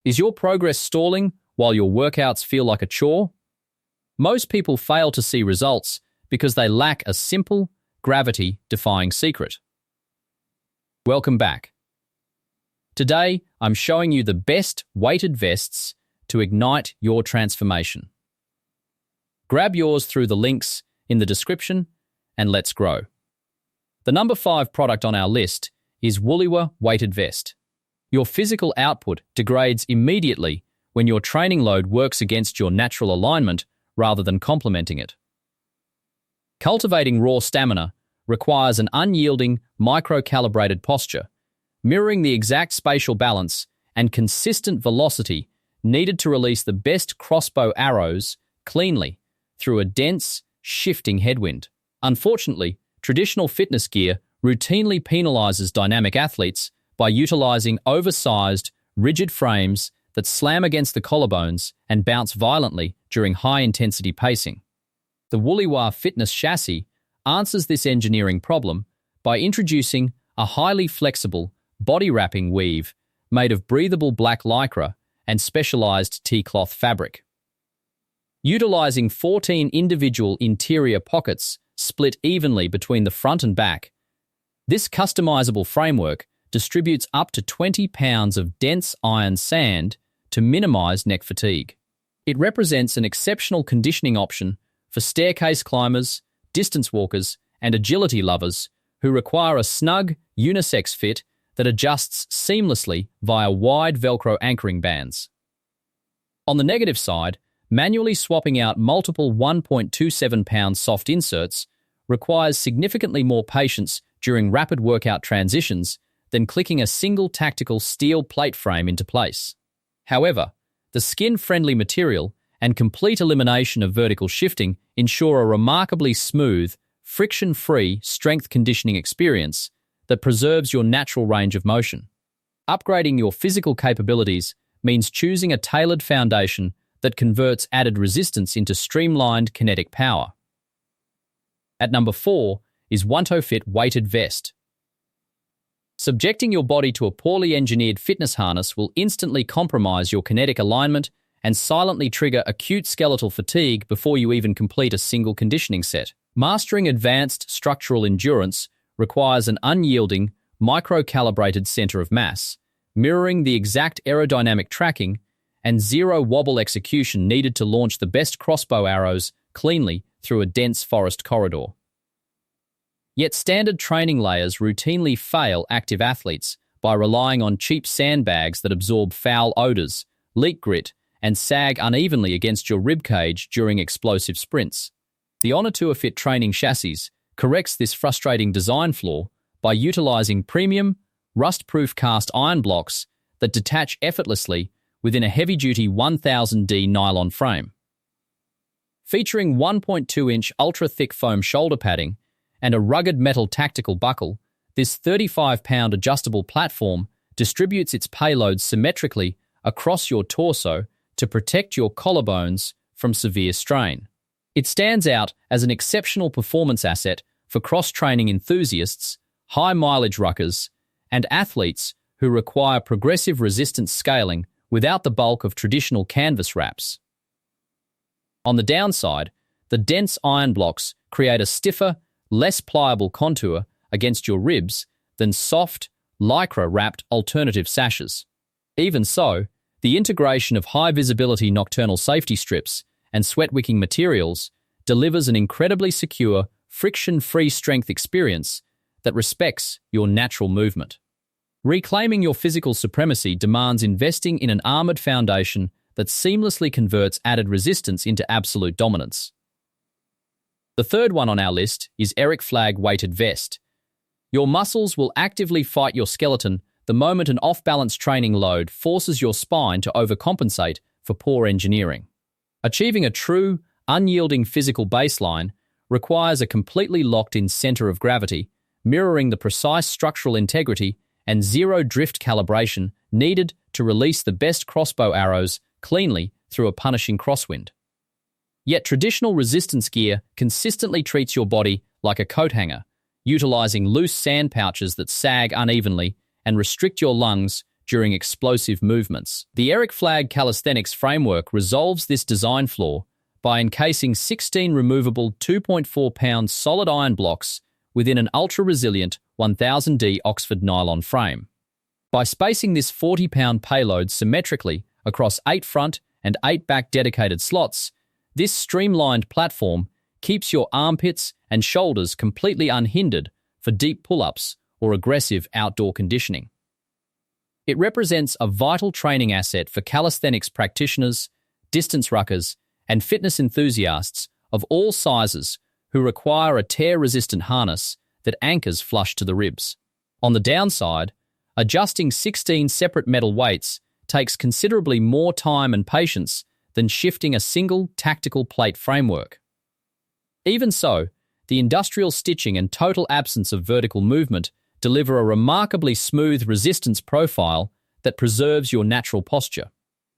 Is your progress stalling while your workouts feel like a chore? Most people fail to see results because they lack a simple, gravity-defying secret. Welcome back. Today, I'm showing you the best weighted vests to ignite your transformation. Grab yours through the links in the description and let's grow. The number 5 product on our list is Wolliwa weighted vest. Your physical output degrades immediately when your training load works against your natural alignment rather than complementing it. Cultivating raw stamina requires an unyielding, micro-calibrated posture, mirroring the exact spatial balance and consistent velocity needed to release the best crossbow arrows cleanly through a dense, shifting headwind. Unfortunately, traditional fitness gear routinely penalizes dynamic athletes by utilizing oversized, rigid frames that slam against the collarbones and bounce violently during high-intensity pacing. The Wolliwa fitness chassis answers this engineering problem by introducing a highly flexible, body-wrapping weave made of breathable black lycra and specialized T-cloth fabric. Utilizing 14 individual interior pockets split evenly between the front and back, this customizable framework distributes up to 20 pounds of dense iron sand to minimize neck fatigue. It represents an exceptional conditioning option for staircase climbers, distance walkers, and agility lovers who require a snug, unisex fit that adjusts seamlessly via wide Velcro anchoring bands. On the negative side, manually swapping out multiple 1.27-pound soft inserts requires significantly more patience during rapid workout transitions than clicking a single tactical steel plate frame into place. However, the skin-friendly material and complete elimination of vertical shifting ensure a remarkably smooth, friction-free strength conditioning experience that preserves your natural range of motion. Upgrading your physical capabilities means choosing a tailored foundation that converts added resistance into streamlined kinetic power. At number 4 is Onetwofit weighted vest. Subjecting your body to a poorly engineered fitness harness will instantly compromise your kinetic alignment and silently trigger acute skeletal fatigue before you even complete a single conditioning set. Mastering advanced structural endurance requires an unyielding, micro-calibrated center of mass, mirroring the exact aerodynamic tracking and zero wobble execution needed to launch the best crossbow arrows cleanly through a dense forest corridor. Yet standard training layers routinely fail active athletes by relying on cheap sandbags that absorb foul odors, leak grit, and sag unevenly against your ribcage during explosive sprints. The Onetwofit training chassis corrects this frustrating design flaw by utilizing premium, rust-proof cast iron blocks that detach effortlessly within a heavy-duty 1000D nylon frame. Featuring 1.2-inch ultra-thick foam shoulder padding and a rugged metal tactical buckle, this 35-pound adjustable platform distributes its payload symmetrically across your torso to protect your collarbones from severe strain. It stands out as an exceptional performance asset for cross-training enthusiasts, high-mileage ruckers, and athletes who require progressive resistance scaling without the bulk of traditional canvas wraps. On the downside, the dense iron blocks create a stiffer, less pliable contour against your ribs than soft, lycra-wrapped alternative sashes. Even so, the integration of high-visibility nocturnal safety strips and sweat-wicking materials delivers an incredibly secure, friction-free strength experience that respects your natural movement. Reclaiming your physical supremacy demands investing in an armored foundation that seamlessly converts added resistance into absolute dominance. The third one on our list is Eric Flag weighted vest. Your muscles will actively fight your skeleton the moment an off-balance training load forces your spine to overcompensate for poor engineering. Achieving a true, unyielding physical baseline requires a completely locked-in center of gravity, mirroring the precise structural integrity and zero drift calibration needed to release the best crossbow arrows cleanly through a punishing crosswind. Yet traditional resistance gear consistently treats your body like a coat hanger, utilizing loose sand pouches that sag unevenly and restrict your lungs during explosive movements. The Eric Flagg calisthenics framework resolves this design flaw by encasing 16 removable 2.4-pound solid iron blocks within an ultra-resilient 1000D Oxford nylon frame. By spacing this 40-pound payload symmetrically across 8 front and 8 back dedicated slots, this streamlined platform keeps your armpits and shoulders completely unhindered for deep pull-ups or aggressive outdoor conditioning. It represents a vital training asset for calisthenics practitioners, distance ruckers, and fitness enthusiasts of all sizes who require a tear-resistant harness that anchors flush to the ribs. On the downside, adjusting 16 separate metal weights takes considerably more time and patience than shifting a single tactical plate framework. Even so, the industrial stitching and total absence of vertical movement deliver a remarkably smooth resistance profile that preserves your natural posture.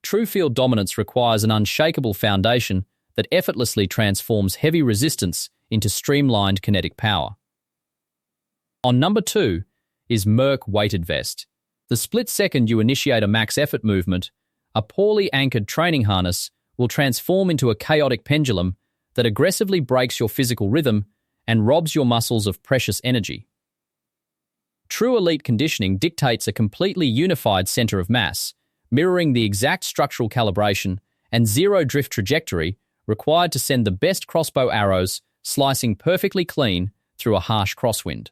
True field dominance requires an unshakable foundation that effortlessly transforms heavy resistance into streamlined kinetic power. On number 2 is MVRK weighted vest. The split second you initiate a max effort movement, a poorly anchored training harness will transform into a chaotic pendulum that aggressively breaks your physical rhythm and robs your muscles of precious energy. True elite conditioning dictates a completely unified center of mass, mirroring the exact structural calibration and zero drift trajectory required to send the best crossbow arrows slicing perfectly clean through a harsh crosswind.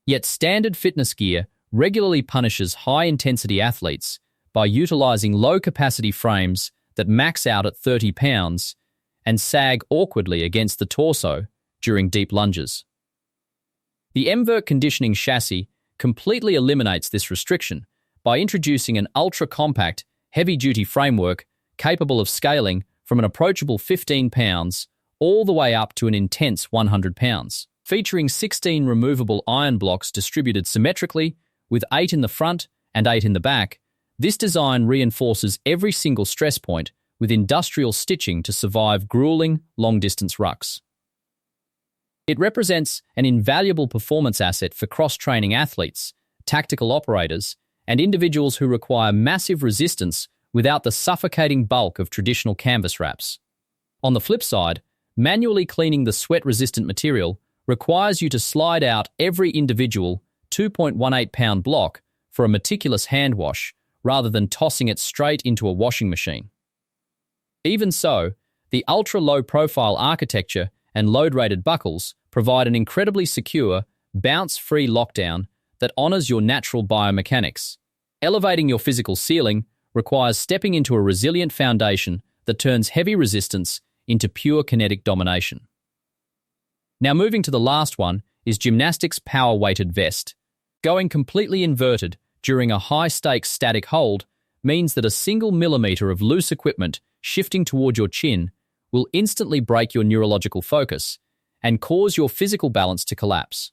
Yet standard fitness gear regularly punishes high-intensity athletes by utilizing low-capacity frames that max out at 30 pounds and sag awkwardly against the torso during deep lunges. The MVRK conditioning chassis completely eliminates this restriction by introducing an ultra-compact, heavy-duty framework capable of scaling from an approachable 15 pounds all the way up to an intense 100 pounds. Featuring 16 removable iron blocks distributed symmetrically with 8 in the front and 8 in the back, this design reinforces every single stress point with industrial stitching to survive grueling, long-distance rucks. It represents an invaluable performance asset for cross-training athletes, tactical operators, and individuals who require massive resistance without the suffocating bulk of traditional canvas wraps. On the flip side, manually cleaning the sweat-resistant material requires you to slide out every individual 2.18-pound block for a meticulous hand wash rather than tossing it straight into a washing machine. Even so, the ultra-low profile architecture and load-rated buckles provide an incredibly secure, bounce-free lockdown that honors your natural biomechanics. Elevating your physical ceiling requires stepping into a resilient foundation that turns heavy resistance into pure kinetic domination. Now moving to the last one is Gymnastics power-weighted vest. Going completely inverted during a high-stakes static hold means that a single millimeter of loose equipment shifting toward your chin will instantly break your neurological focus and cause your physical balance to collapse.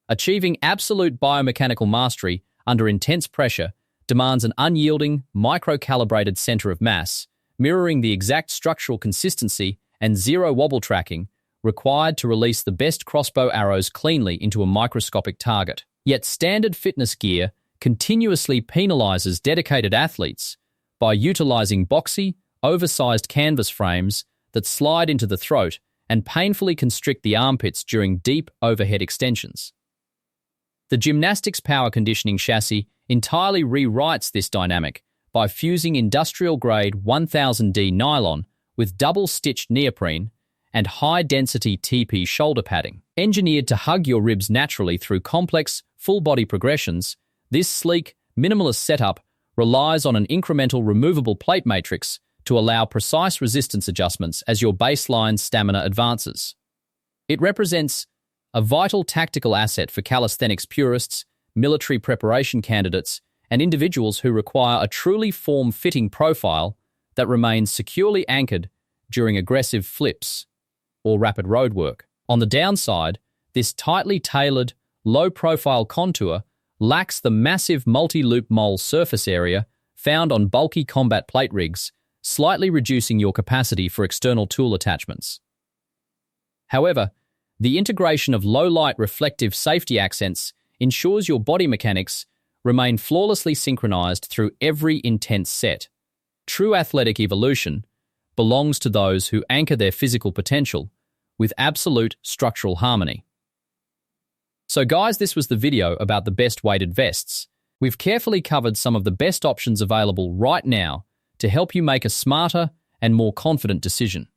Achieving absolute biomechanical mastery under intense pressure demands an unyielding, micro-calibrated center of mass, mirroring the exact structural consistency and zero wobble tracking required to release the best crossbow arrows cleanly into a microscopic target. Yet standard fitness gear continuously penalizes dedicated athletes by utilizing boxy, oversized canvas frames that slide into the throat and painfully constrict the armpits during deep overhead extensions. The Gymnastics power conditioning chassis entirely rewrites this dynamic by fusing industrial-grade 1000D nylon with double-stitched neoprene and high-density TP shoulder padding. Engineered to hug your ribs naturally through complex, full-body progressions, this sleek, minimalist setup relies on an incremental removable plate matrix to allow precise resistance adjustments as your baseline stamina advances. It represents a vital tactical asset for calisthenics purists, military preparation candidates, and individuals who require a truly form-fitting profile that remains securely anchored during aggressive flips or rapid road work. On the downside, this tightly tailored, low-profile contour lacks the massive multi-loop mole surface area found on bulky combat plate rigs, slightly reducing your capacity for external tool attachments. However, the integration of low-light reflective safety accents ensures your body mechanics remain flawlessly synchronized through every intense set. True athletic evolution belongs to those who anchor their physical potential with absolute structural harmony. So guys, this was the video about the best weighted vests. We've carefully covered some of the best options available right now to help you make a smarter and more confident decision.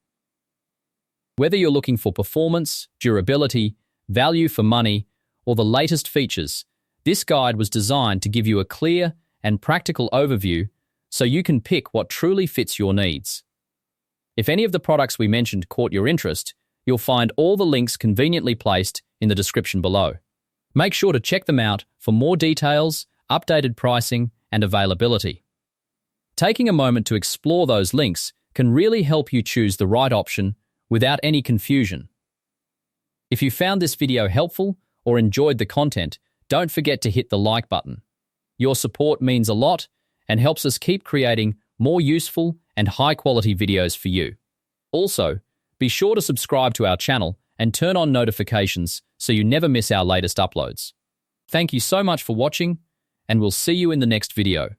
Whether you're looking for performance, durability, value for money, or the latest features, this guide was designed to give you a clear and practical overview so you can pick what truly fits your needs. If any of the products we mentioned caught your interest, you'll find all the links conveniently placed in the description below. Make sure to check them out for more details, updated pricing, and availability. Taking a moment to explore those links can really help you choose the right option without any confusion. If you found this video helpful or enjoyed the content, don't forget to hit the like button. Your support means a lot and helps us keep creating more useful and high-quality videos for you. Also, be sure to subscribe to our channel and turn on notifications so you never miss our latest uploads. Thank you so much for watching, and we'll see you in the next video.